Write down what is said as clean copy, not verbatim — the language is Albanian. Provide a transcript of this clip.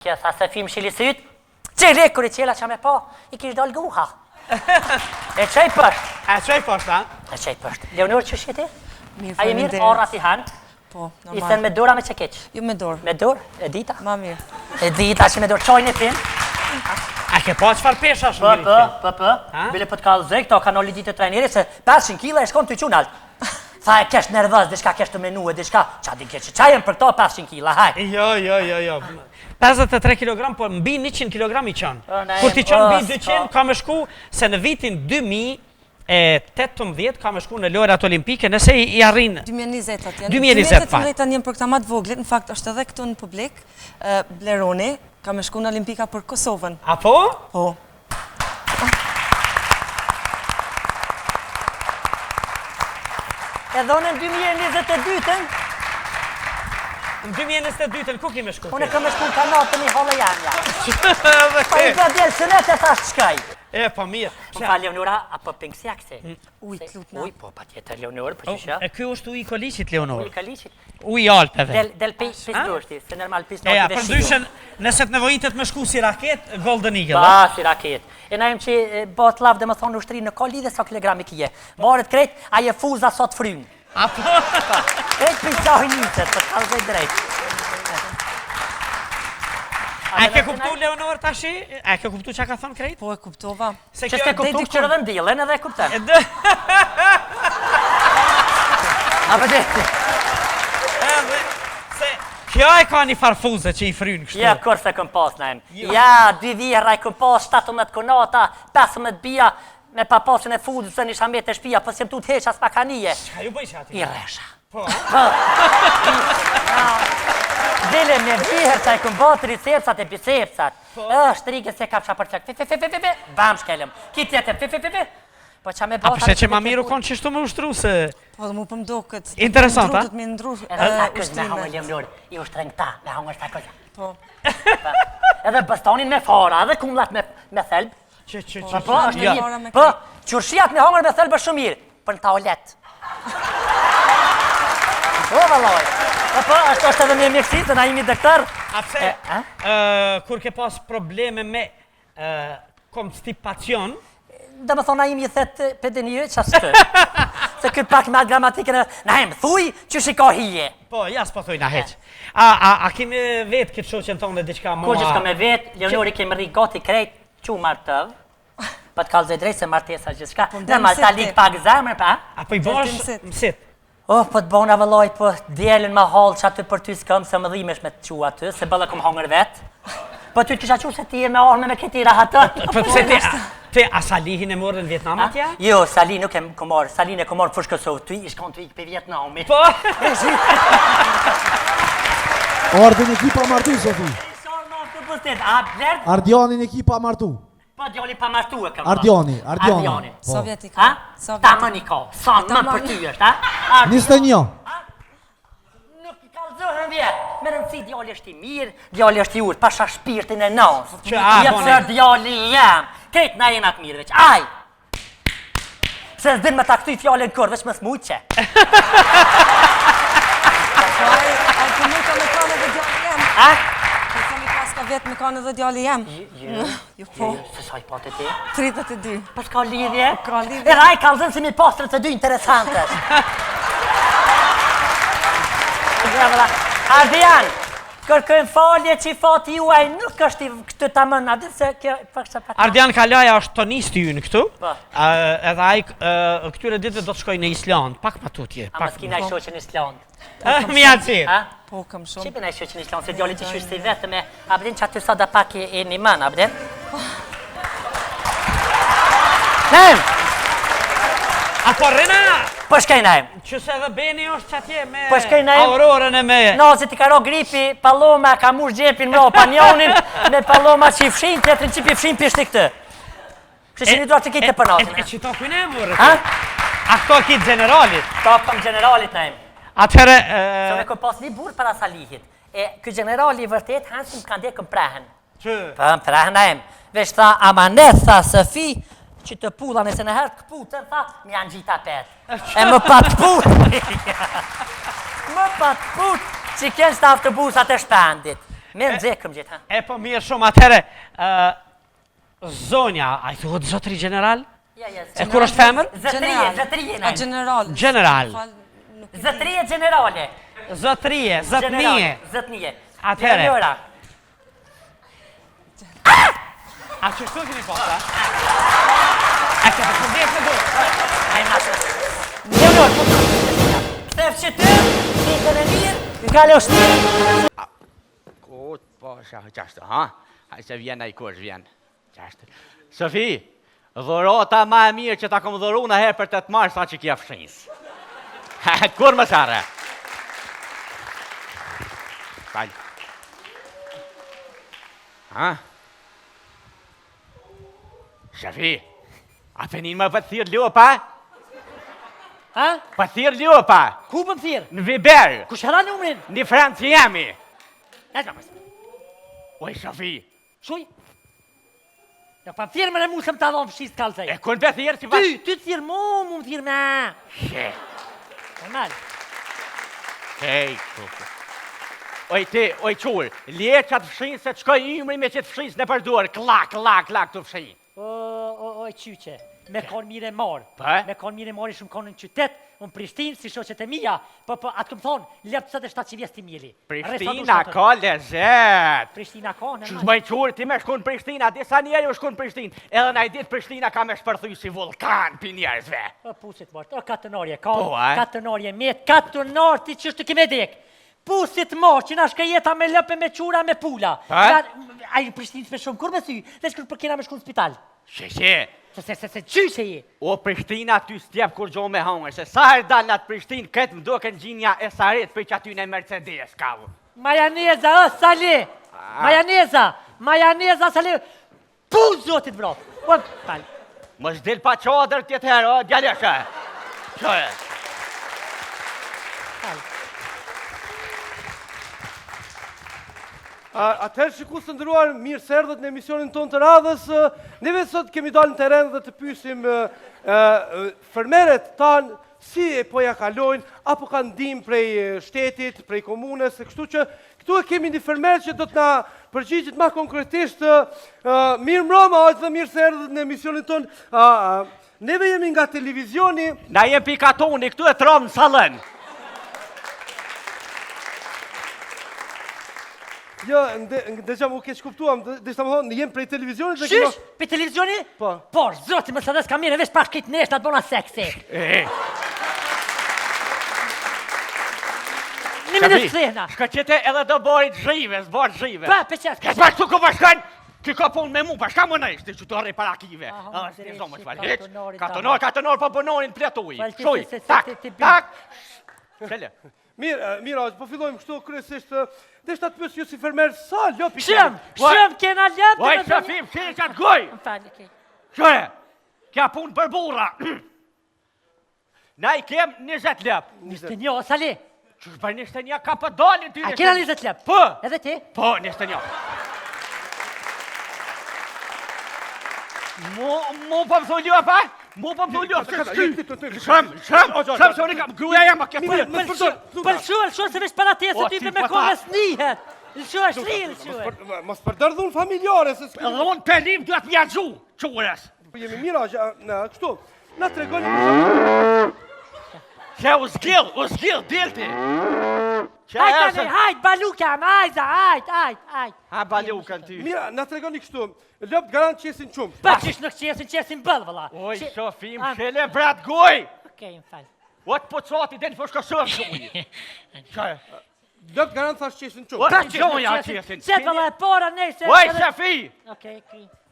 Kjo tha se fim shilisit, qele kër i qela që me po, i kish dal guha. E qaj pësht. E qaj pësht, a? E qaj pësht. Leonor që shiti? A i mirë, faleminderit. orra si hanë? Po, I normal. thënë me dora me që keq? Jo me dorë. Me dorë? E dita? Ma mirë. E dita që me dorë qojnë e pin? A ke pa qëfar pesha Po, shumë po. Bile për të kallë zëj, këto ka nolli ditë të trajneri, se 500 kila e shkon të qunalt. Tha e kesh nervëz, dishka kesh të menu e dishka, qa di kesh, qa jem për këto 500 kila, haj. Jo. 53 kg, po mbi 100 kg i qënë. Kur ti qënë mbi 200, ka me shku, se në vitin 2018 ka me shku në lojrat olimpike, nëse i arrinë. 2020 atje. 2020, pa. 2018 njëm për këta matë voglit, në fakt është edhe këtu në publik, Bleroni, ka me shku në Olimpika për Kosovën. A po? Po. E dhonë në 2022-ën, Në 2022, ku ki me shku? unë e kam me shku në kanatën i hollë janja. Pa i ka djelë sënet e thash qkaj. E, po mirë. Më fa Leonora, apo pëngsjak se? Uj, të lutna. Uj, po pa tjetër Leonor, po qësha? E kjo është uj kolicit, Leonor. Uj kaliqit. Uj Alpeve. Del pisdoshti, se normal E, pisdoshti ja, dhe për shiu. ndryshën, nëse të nevojitet me shku si raket, Golden Eagle. Ba, si raket. E na jem që bot lav dhe më thonë ushtri në kolli dhe sa kilogrami kije. Maret krejt, a je fuza sot frynë. A po? Krejt pisdohi njëtët, për kalzej drejt. A ke kuptu, Leonor, tashi? A ke kuptu që ka thonë krejt? Po e kuptova. Se Që s'ke kuptu që rëdhe ndilën edhe e kupten. A për dhe? Se kjo e ka një farfuze që i frynë kështu. Ja, kur se këm pas në em. Ja, 2 vjerra i këm pas, 17 konata, 15 bia, me pa pasin e fudës se një shambet e shpia, po s'jem tu t'heqa s'pakanije. Ka ju bëj që ati? I resha. Po. Dile me vjeher që i këm bat ricepsat e bicepsat. Është rige se kapsha për qak. Bam shkelem. Ki tjetër. Po qa me A bata... përse që ma miru konë qështu me ushtru se... Po dhe mu për mdo këtë... Interesant, a? Të me ndru Edhe sa kështë me hangër Leonor, i ushtrën këta, me hangër sa kështë. Po. Edhe bastonin me fara, edhe kumlat me thelb. Që. Po, është Ja. mirë. Po, qurshijat me hangër me thelb është shumë mirë. Për në taolet. Po, valoj. Po, është edhe me mjekësit, na imi doktor. A pse, kur ke pas probleme me konstipacion, Dhe më thonë, na imi thetë pedenire, qasë të. Se këtë pak me atë gramatikën e... Na hem, thuj, që shiko hije. po, jas po thuj na heq. A kemi vetë këtë shoqen tonë dhe diqka mua... Kur që s'ka me vetë, Leonori kemi rri gati krejt, që martëv. Pa të kalzoj drejt se martesa gjithë shka. Në marta lik pak zemër, pa? A po i bosh mësit? Oh, po të bona vëlloj, po djelin ma halë që aty për ty s'këm, se më dhimesh me të qua aty, se bëllë kom hangër vetë. Po ty të kisha qu se ti e me arme me këti rahatën. Po pse ti, a Salihin e morën në Vietnam atja? Jo, Salin nuk e më marë, Salin e marë fush Kosovë, ty i shkon të ikë për Vietnami. Po! Ardën ekipa martu, Sofi. Sharë në aftë të pustet, a blert? Ardianin ekipa martu. Po djali pa martu e kam. Ardiani. Po. Sovjetika. Ha? Ta më një ka, sa më për ty është, ha? 21. Nuk i kalzohën vjetë, me rëndësi djali është i mirë, djali është i urë, pasha shpirtin e nësë. Jepë sër djali jam, ketë na jena të mirë veç, aj! Se s'din me ta këtuj fjallën kërë, veç më smuqe. Ai ku nuk ka me kanë edhe djali jem. Ha? Po sa mi pas ka vetë me kanë edhe djali jem. Jo po. Se sa i pate ti? 32. Po s'ka lidhje? Ka lidhje. E raj kalzën si mi pas 32 interesante. Ardian, kërkojmë falje që i fati juaj nuk është i këtë ta mëna, dhe se kjo përkësha pak... Ardian Kalaja është tonisti ju në këtu, Po. edhe aj këtyre ditëve do të shkoj në Island, pak ma tutje. A më s'kina i shoqen Island. Mi atë qirë. Ha? Po kam shumë. Shqipin a i shoqen Island, se djali që shush si vetëm e... Abdin që aty sa da pak e një mën, Abdin? Nem! A po rrina, Po shkej nem! që se dhe Beni është që atje me Po shkej na e- Aurorën e me... Nazi ti ka ro gripi, paloma ka mush gjepin mro panjonin, me paloma që i fshin, tjetërin që i fshin pishti këtë. Kështë që një duar të kitë për nazin. E që to kujnë e mërë? Ha? A këto kitë generalit? Ta kam generalit na im. Atëherë... Se me kom pas një burë para Salihit. E kë generali i vërtet, hansim kanë dekëm prehen. Që? Për prehen na im. Vesh tha, amanet, tha Sëfi, që të pulla nëse në herë të këputën, tha, mi janë gjita petë. E më pat këput. Më pat këput, që kënë shtë autobusat e shpendit. Me nxekëm gjithë, ha? E po mirë shumë atëre. Zonja, a i thuhet zotëri general? E kur është femër? Zëtrije. General. General. Zëtrije generale. Zotërije, zotënije. Zëtnije. Atëre. Njëra. A që shtu keni po, ta? A që të përdet me do? Ai masë. Njërë, Këtef që të, shikën e mirë, nga le është. Kot, po, qashtë, ha? Haj se vjen ai kush vjen. Qashtë. Sofi, dhurata ma e mirë që ta kom dhuru në herë për 8 mars sa që kja fshins. Kur më sare? Falj. Ha? Sofi, a penin më për thirë ljopa? Ha? Për thirë ljopa? Ku për thirë? Në Viber, Ku shëra numrin? në Francë jemi. E të mësë. Oj, Sofi, Shuj? Ja pa thirë më në mu se më të adhonë fshisë kalësaj. e kun për thirë që pas... Ty të thirë mu, mu më thirë me. She. Normal. Hej, kuku. Oj ti, oj qurë, lje që atë fshinë se të shkoj imri me që të fshinë në përduar, klak të fshinë. O, qyqe, me konë mire marë. Pa? Me konë mire marë shumë konë në qytet, unë Prishtinë, si shoqet e mija, po, atë këmë thonë, lepë 27 vjes të mjeli. Prishtina ka lezet. Prishtina ka, në Që më qurë, ti me shkun Prishtina, disa njeri u shkun Prishtinë, edhe na i ditë Prishtina ka me shpërthuj si vulkan për njerëzve. O, pusit mërtë, o, katënarje, ka, Po, a? katënarje, katënar ti që shtë kime dek. Pusit mërë, që na shka jeta me lëpe, me qura, me pula. Pa? A i Prishtinës me shumë, kur me sy, dhe shkër për kena me shku në spital. Sheshe, Se qyshe je. o Prishtina ty stjep kur gjo me hangër, se sa herë dalë atë Prishtinë, këtë më duke në gjinja e sarit për që aty në Mercedes, kavu. Majaneza, o, sali. Majaneza, sali. Pu, zotit bro. O, tal. Më shdil pa qadër tjetë herë, o, djaleshe. Qëre. Atëherë që ku së ndëruar mirë serdhët në emisionin tonë të radhës, neve sot kemi dalë në teren dhe të pysim fermeret tanë si e po ja kalojnë, apo kanë ndim prej shtetit, prej komunës, kështu që këtu e kemi një fermer që do të na përgjigjit ma konkretisht mirë mbroma, aq dhe mirë serdhët në emisionin tonë. Neve jemi nga televizioni. Na jem pikatoni, këtu e tromë në salën. Jo, ndëgja mu keq kuptuam, dhe shta më thonë, jem prej televizionit dhe Qysh? Për televizioni? Po. Por, zoti më së dhe s'ka mire, vesh pak kitë neshtë atë bona seksi. Një minutë këthena. Shka qëte edhe do borit zhive, s'bor zhive. Pa, për qësë. Këtë pak të ku përshkën, ty ka punë me mu, pa shka më nejshtë, që të arri para kive. Aha, S'ke zomë, drejtë, shfal, katonori, katonor, po punorin pletuj. Falti, Shuj, se tak, ti bi- tak. Shele. Mirë, po fillojmë kështu kryesisht, dhe shta të pësë ju si fermer, sa lopi Shëm kena lëpë. Oj, Shafim, shire qatë goj. Më falë, okej. Shore, kja punë për burra. Na i kem 20 lep. 21, sali. Që shpër 21 ka për dalin ty. A kena 20 lëpë? Po. Edhe ti? Po, 21. Mu po më thu ljopa? Mu po më thu ljopa? Shëm, se unë kam gruja jam a ke për. Lëshuar, se vesh para te se ty dhe me kohës nihet. Lëshuar. Mos përdër dhun familjare, se s'ku... Edhe unë pelim duhet mja gju, qures. Jemi mira, kështu, na tregoni... Se u zgjil, dilti. Hajt, balukam, hajt. Ha balukën ty. Mira, na tregoni kështu, lëpt garant qesin qumë. Pa qish në qesin bëllë, vëlla. Oj, Shofim, shele brat goj. Okej, më falë. Ot po qati den po shkosëm gjuj. Lëpt garant thash qesin qumë. Ora gjoja qesin. Qetë, vëlla, e pora nejse. Oj, Shafi. Okej, kri.